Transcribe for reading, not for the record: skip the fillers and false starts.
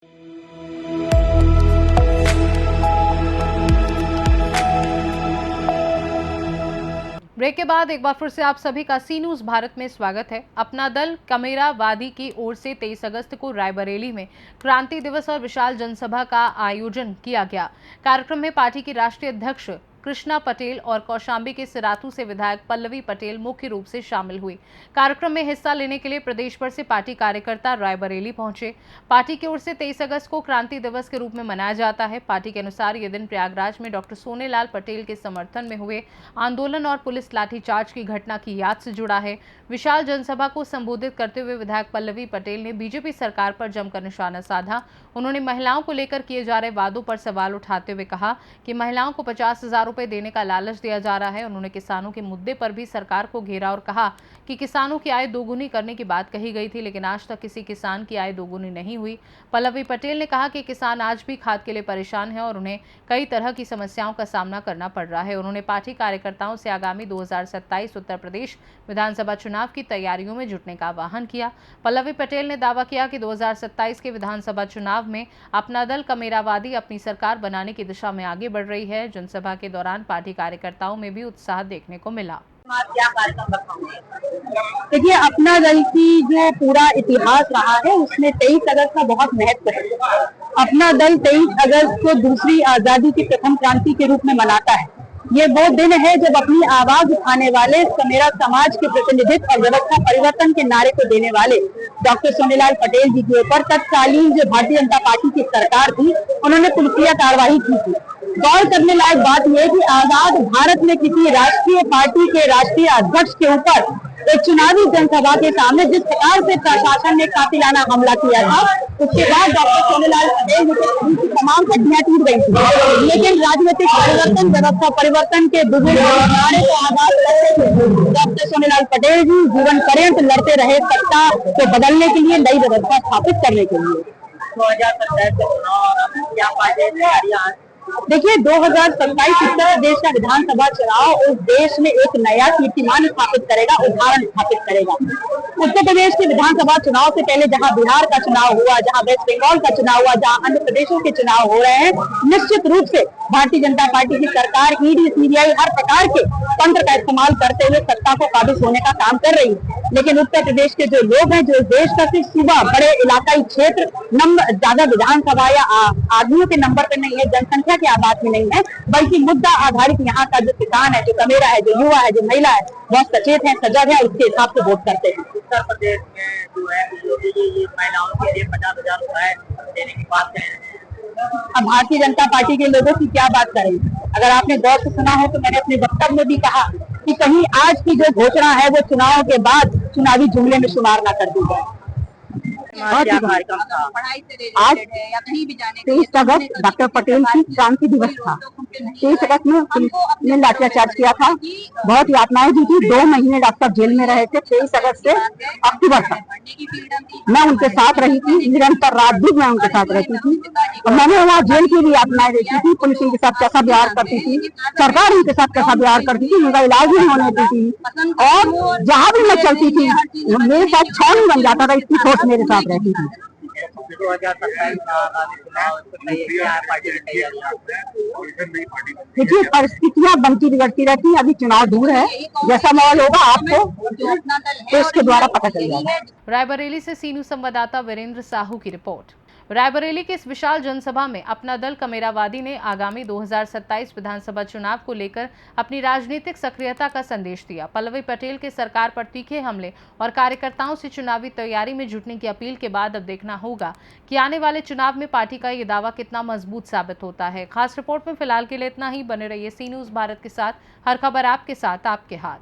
Break के बाद एक बार फिर से आप सभी का सी न्यूज भारत में स्वागत है। अपना दल कमेरावादी की ओर से 23 अगस्त को रायबरेली में क्रांति दिवस और विशाल जनसभा का आयोजन किया गया। कार्यक्रम में पार्टी की राष्ट्रीय अध्यक्ष कृष्णा पटेल और कौशांबी के सिराथू से विधायक पल्लवी पटेल मुख्य रूप से शामिल हुई। कार्यक्रम में हिस्सा लेने के लिए प्रदेश भर से पार्टी कार्यकर्ता रायबरेली पहुंचे। पार्टी की ओर से 23 अगस्त को क्रांति दिवस के रूप में मनाया जाता है। पार्टी के अनुसार यह दिन प्रयागराज में डॉक्टर सोनेलाल पटेल के समर्थन में हुए आंदोलन और पुलिस लाठीचार्ज की घटना की याद से जुड़ा है। विशाल जनसभा को संबोधित करते हुए विधायक पल्लवी पटेल ने बीजेपी सरकार पर जमकर निशाना साधा। उन्होंने महिलाओं को लेकर किए जा रहे वादों पर सवाल उठाते हुए कहा कि महिलाओं को 50,000 रुपए देने का लालच दिया जा रहा है। उन्होंने किसानों के मुद्दे पर भी सरकार को घेरा और कहा कि किसानों की आय दोगुनी करने की बात कही गई थी, लेकिन आज तक किसी किसान की आय दोगुनी नहीं हुई। पल्लवी पटेल ने कहा कि किसान आज भी खाद के लिए परेशान है और उन्हें कई तरह की समस्याओं का सामना करना पड़ रहा है। उन्होंने पार्टी कार्यकर्ताओं से आगामी 2027 उत्तर प्रदेश विधानसभा चुनाव की तैयारियों में जुटने का आह्वान किया। पल्लवी पटेल ने दावा किया कि 2027 के विधानसभा चुनाव में अपना दल कमेरावादी अपनी सरकार बनाने की दिशा में आगे बढ़ रही है। जनसभा के दौरान पार्टी कार्यकर्ताओं में भी उत्साह देखने को मिला। क्या कार्यक्रम रखा? देखिए, अपना दल की जो पूरा इतिहास रहा है उसमें 23 अगस्त का बहुत महत्व है। अपना दल 23 अगस्त को दूसरी आजादी की प्रथम क्रांति के रूप में मनाता है। ये वो दिन है जब अपनी आवाज उठाने वाले समेरा समाज के प्रतिनिधित्व और व्यवस्था परिवर्तन के नारे को देने वाले डॉक्टर सोनेलाल पटेल जी के ऊपर तत्कालीन जो भारतीय जनता पार्टी की सरकार थी उन्होंने पुलिसिया कार्रवाई की थी। गौर करने लायक बात यह कि आजाद भारत में किसी राष्ट्रीय पार्टी के राष्ट्रीय अध्यक्ष के ऊपर एक चुनावी जनसभा के सामने जिस प्रकार से प्रशासन ने कातिलाना हमला किया था, उसके बाद डॉक्टर सोनेलाल पटेल की तमाम हड्डियां टूट गई थी। लेकिन राजनीतिक परिवर्तन, व्यवस्था परिवर्तन के विभिन्न नारे को आगाज करते हुए डॉक्टर सोनेलाल पटेल जी जीवन पर्यंत लड़ते रहे सत्ता को बदलने के लिए, नई व्यवस्था स्थापित करने के लिए। 2027 के चुनाव क्या पार्टी तैयारियां? देखिए, 2027 उत्तर प्रदेश का विधानसभा चुनाव उस देश में एक नया कीर्तिमान स्थापित करेगा, उदाहरण स्थापित करेगा। उत्तर प्रदेश के विधानसभा चुनाव से पहले जहां बिहार का चुनाव हुआ, जहां वेस्ट बंगाल का चुनाव हुआ, जहां अन्य प्रदेशों के चुनाव हो रहे हैं, निश्चित रूप से भारतीय जनता पार्टी की सरकार ईडी, सीबीआई हर प्रकार के तंत्र का इस्तेमाल करते हुए सत्ता को काबिज होने का काम कर रही है। लेकिन उत्तर प्रदेश के जो लोग हैं, जो देश का सिर्फ सूबा, बड़े इलाकाई क्षेत्र, ज्यादा विधानसभा या आदमियों के नंबर पर नहीं है, जनसंख्या के आधार में नहीं है, बल्कि मुद्दा आधारित यहाँ का जो किसान है, जो कमेरा है, जो युवा है, जो महिला है, बहुत सचेत है, सजग है, उसके हिसाब से वोट करते हैं। उत्तर प्रदेश में जो है ये महिलाओं के लिए 50,000 रुपए देने की बात है। अब भारतीय जनता पार्टी के लोगों की क्या बात करें? अगर आपने गौर से सुना हो तो मैंने अपने वक्तव्य में भी कहा कि कहीं आज की जो घोषणा है वो चुनाव के बाद चुनावी जुमले में शुमार न कर दी जाए। आज 23 अगस्त डॉक्टर पटेल की क्रांति दिवस था। 23 अगस्त में पुलिस ने लाठीचार्ज किया था, बहुत यातनाएं दी थी। 2 महीने डॉक्टर जेल में रहे थे। 23 अगस्त से अक्टूबर तक मैं उनके साथ रही थी, निरंतर रात दिन मैं उनके साथ रहती थी। और मैंने वहाँ जेल की भी यातनाएं देखी थी। पुलिस उनके साथ कैसा व्यवहार करती थी, सरकार उनके साथ कैसा व्यवहार करती थी, उनका इलाज भी होने देती थी। और जहाँ भी मैं चलती थी मेरे साथ छावनी बन जाता था, इतनी सोच मेरे साथ रहती थी। देखिए, परिस्थितियां बनती बिगड़ती रहती है। अभी चुनाव दूर है, जैसा माहौल होगा आपको तो इसके द्वारा पता चल जाएगा। रायबरेली से सी न्यूज संवाददाता वीरेंद्र साहू की रिपोर्ट। रायबरेली की इस विशाल जनसभा में अपना दल कमेरावादी ने आगामी 2027 विधानसभा चुनाव को लेकर अपनी राजनीतिक सक्रियता का संदेश दिया। पल्लवी पटेल के सरकार पर तीखे हमले और कार्यकर्ताओं से चुनावी तैयारी में जुटने की अपील के बाद अब देखना होगा कि आने वाले चुनाव में पार्टी का ये दावा कितना मजबूत साबित होता है। खास रिपोर्ट में फिलहाल के लिए इतना ही। बने रहिए सी न्यूज भारत के साथ। हर खबर आपके साथ, आपके हाथ।